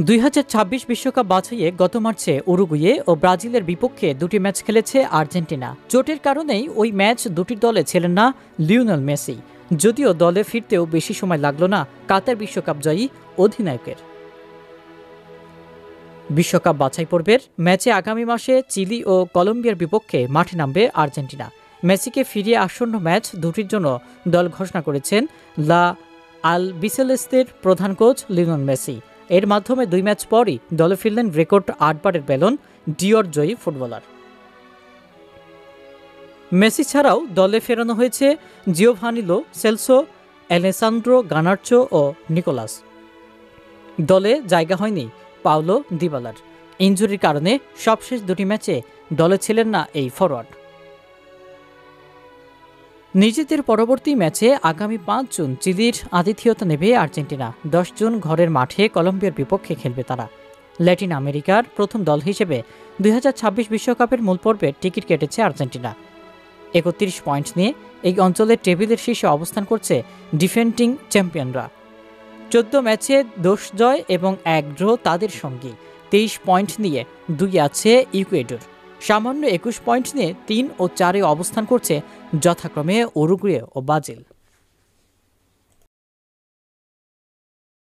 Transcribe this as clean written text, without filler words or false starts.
2026 বিশ্বকাপ বাছাইয়ে গত মার্চে উরুগুয়ে ও ব্রাজিলের বিপক্ষে দুটি ম্যাচ খেলেছে আর্জেন্টিনা। চোটের কারণেই ওই ম্যাচ দুটির দলে ছিলেন না লিওনেল মেসি। যদিও দলে ফিরতেও বেশি সময় লাগল না কাতার বিশ্বকাপ জয়ী অধিনায়কের। বিশ্বকাপ বাছাই পর্বের ম্যাচে আগামী মাসে চিলি ও কলম্বিয়ার বিপক্ষে মাঠে নামবে আর্জেন্টিনা। মেসিকে ফিরিয়ে আসন্ন ম্যাচ দুটির জন্য দল ঘোষণা করেছেন লা আলবিসেলেস্তের প্রধান কোচ লিওনেল মেসি। এর মাধ্যমে 2 ম্যাচ পরই দলে ফিরলেন রেকর্ড 8 বারের ব্যালন ডিওর জয়ী ফুটবলার। মেসি ছাড়াও দলে ফেরানো হয়েছে জিওভানি লো সেলসো, অ্যালেসান্দ্রো গানার্চো ও নিকোলাস। দলে জায়গা হয়নি পাওলো দিবালার। ইনজুরির কারণে সবশেষ দুটি ম্যাচে দলে ছিলেন না এই ফরোয়ার্ড। নিজেদের পরবর্তী ম্যাচে আগামী 5 জুন চিলির আতিথেয়তা নেবে আর্জেন্টিনা। 10 জুন ঘরের মাঠে কলম্বিয়ার বিপক্ষে খেলবে তারা। ল্যাটিন আমেরিকার প্রথম দল হিসেবে 2026 বিশ্বকাপের মূল পর্বের টিকিট কেটেছে আর্জেন্টিনা। 31 পয়েন্ট নিয়ে এই অঞ্চলের টেবিলের শীর্ষে অবস্থান করছে ডিফেন্ডিং চ্যাম্পিয়নরা। 14 ম্যাচে 10 জয় এবং 1 ড্র তাদের সঙ্গী। 23 পয়েন্ট নিয়ে 2 আছে ইকুয়েডর। সামান্য 21 পয়েন্ট নিয়ে 3 ও 4-এ অবস্থান করছে যথাক্রমে উরুগুয়ে ও ব্রাজিল।